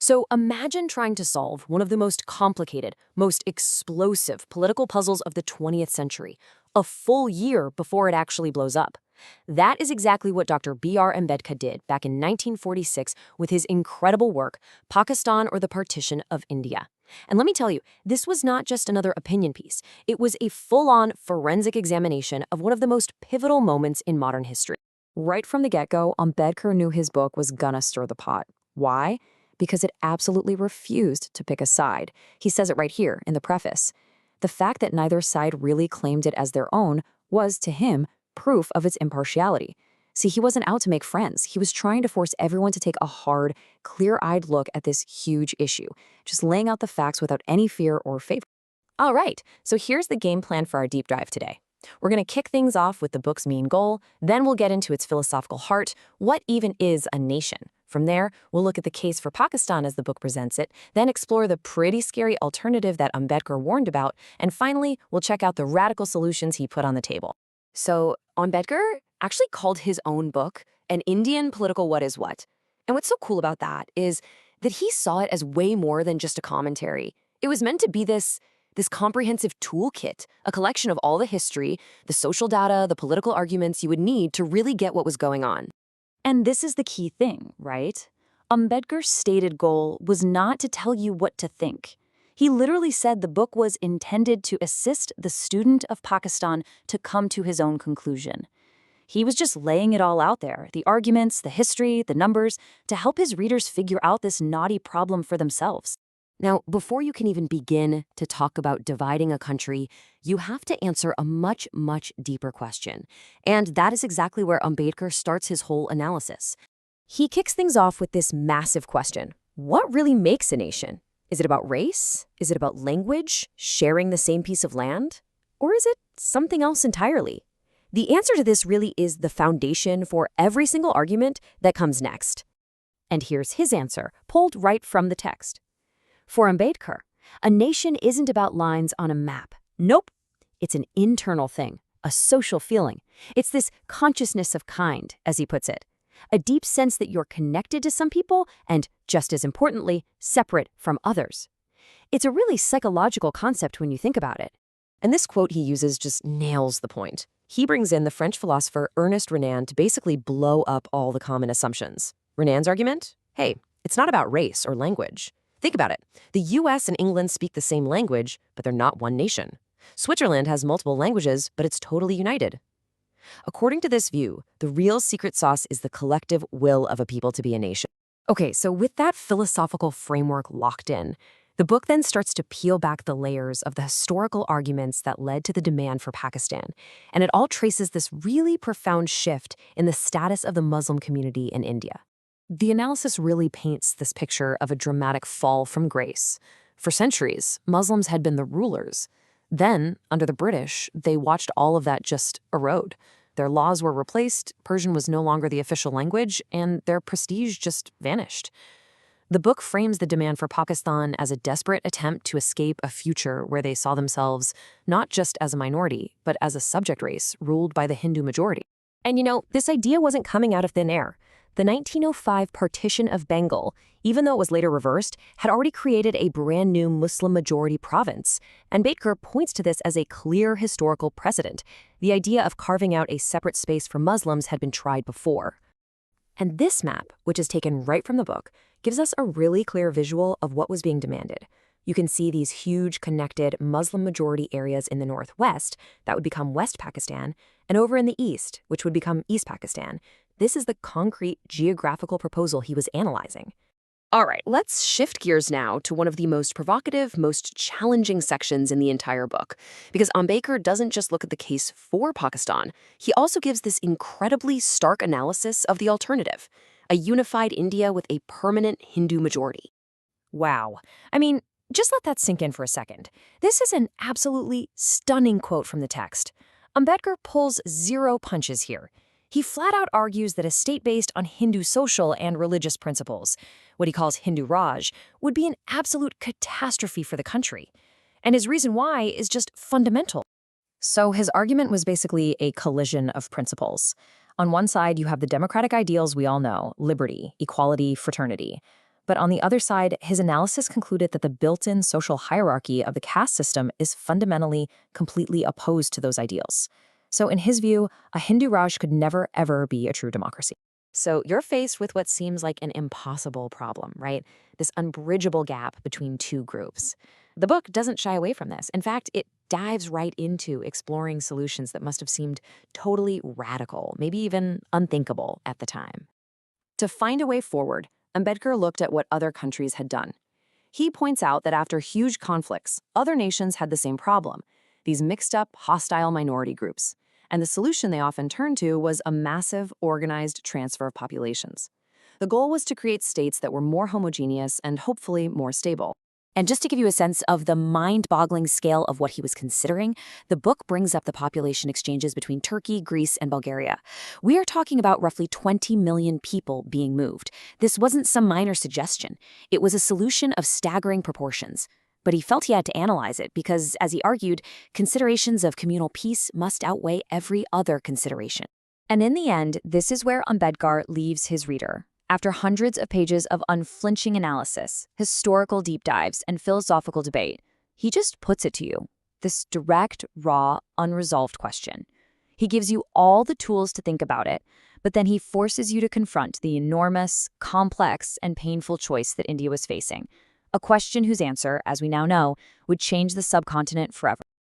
So imagine trying to solve one of the most complicated, most explosive political puzzles of the 20th century, a full year before it actually blows up. That is exactly what Dr. B.R. Ambedkar did back in 1946 with his incredible work, Pakistan or the Partition of India. And let me tell you, this was not just another opinion piece. It was a full-on forensic examination of one of the most pivotal moments in modern history. Right from the get-go, Ambedkar knew his book was gonna stir the pot. Why? Because it absolutely refused to pick a side. He says it right here in the preface. The fact that neither side really claimed it as their own was, to him, proof of its impartiality. See, he wasn't out to make friends. He was trying to force everyone to take a hard, clear-eyed look at this huge issue, just laying out the facts without any fear or favor. All right, so here's the game plan for our deep dive today. We're going to kick things off with the book's main goal, then we'll get into its philosophical heart. What even is a nation? From there, we'll look at the case for Pakistan as the book presents it, then explore the pretty scary alternative that Ambedkar warned about, and finally, we'll check out the radical solutions he put on the table. So, Ambedkar actually called his own book An Indian Political What Is What. And what's so cool about that is that he saw it as way more than just a commentary. It was meant to be this comprehensive toolkit, a collection of all the history, the social data, the political arguments you would need to really get what was going on. And this is the key thing, right? Ambedkar's stated goal was not to tell you what to think. He literally said the book was intended to assist the student of Pakistan to come to his own conclusion. He was just laying it all out there, the arguments, the history, the numbers, to help his readers figure out this knotty problem for themselves. Now, before you can even begin to talk about dividing a country, you have to answer a much, much deeper question. And that is exactly where Ambedkar starts his whole analysis. He kicks things off with this massive question. What really makes a nation? Is it about race? Is it about language? Sharing the same piece of land? Or is it something else entirely? The answer to this really is the foundation for every single argument that comes next. And here's his answer, pulled right from the text. For Ambedkar, a nation isn't about lines on a map. Nope. It's an internal thing, a social feeling. It's this consciousness of kind, as he puts it. A deep sense that you're connected to some people and, just as importantly, separate from others. It's a really psychological concept when you think about it. And this quote he uses just nails the point. He brings in the French philosopher Ernest Renan to basically blow up all the common assumptions. Renan's argument? Hey, it's not about race or language. Think about it. The US and England speak the same language, but they're not one nation. Switzerland has multiple languages, but it's totally united. According to this view, the real secret sauce is the collective will of a people to be a nation. Okay, so with that philosophical framework locked in, the book then starts to peel back the layers of the historical arguments that led to the demand for Pakistan, and it all traces this really profound shift in the status of the Muslim community in India. The analysis really paints this picture of a dramatic fall from grace. For centuries, Muslims had been the rulers. Then, under the British, they watched all of that just erode. Their laws were replaced, Persian was no longer the official language, and their prestige just vanished. The book frames the demand for Pakistan as a desperate attempt to escape a future where they saw themselves not just as a minority, but as a subject race ruled by the Hindu majority. And this idea wasn't coming out of thin air. The 1905 Partition of Bengal, even though it was later reversed, had already created a brand new Muslim-majority province. And Ambedkar points to this as a clear historical precedent. The idea of carving out a separate space for Muslims had been tried before. And this map, which is taken right from the book, gives us a really clear visual of what was being demanded. You can see these huge connected Muslim-majority areas in the northwest, that would become West Pakistan, and over in the east, which would become East Pakistan. This is the concrete geographical proposal he was analyzing. All right, let's shift gears now to one of the most provocative, most challenging sections in the entire book. Because Ambedkar doesn't just look at the case for Pakistan, he also gives this incredibly stark analysis of the alternative, a unified India with a permanent Hindu majority. Wow. I mean, just let that sink in for a second. This is an absolutely stunning quote from the text. Ambedkar pulls zero punches here. He flat out argues that a state based on Hindu social and religious principles, what he calls Hindu Raj, would be an absolute catastrophe for the country. And his reason why is just fundamental. So his argument was basically a collision of principles. On one side, you have the democratic ideals we all know, liberty, equality, fraternity. But on the other side, his analysis concluded that the built-in social hierarchy of the caste system is fundamentally, completely opposed to those ideals. So in his view, a Hindu Raj could never, ever be a true democracy. So you're faced with what seems like an impossible problem, right? This unbridgeable gap between two groups. The book doesn't shy away from this. In fact, it dives right into exploring solutions that must have seemed totally radical, maybe even unthinkable at the time. To find a way forward, Ambedkar looked at what other countries had done. He points out that after huge conflicts, other nations had the same problem, these mixed-up, hostile minority groups. And the solution they often turned to was a massive, organized transfer of populations. The goal was to create states that were more homogeneous and hopefully more stable. And just to give you a sense of the mind-boggling scale of what he was considering, the book brings up the population exchanges between Turkey, Greece, and Bulgaria. We are talking about roughly 20 million people being moved. This wasn't some minor suggestion. It was a solution of staggering proportions. But he felt he had to analyze it because, as he argued, considerations of communal peace must outweigh every other consideration. And in the end, this is where Ambedkar leaves his reader. After hundreds of pages of unflinching analysis, historical deep dives, and philosophical debate, he just puts it to you, this direct, raw, unresolved question. He gives you all the tools to think about it, but then he forces you to confront the enormous, complex, and painful choice that India was facing. A question whose answer, as we now know, would change the subcontinent forever.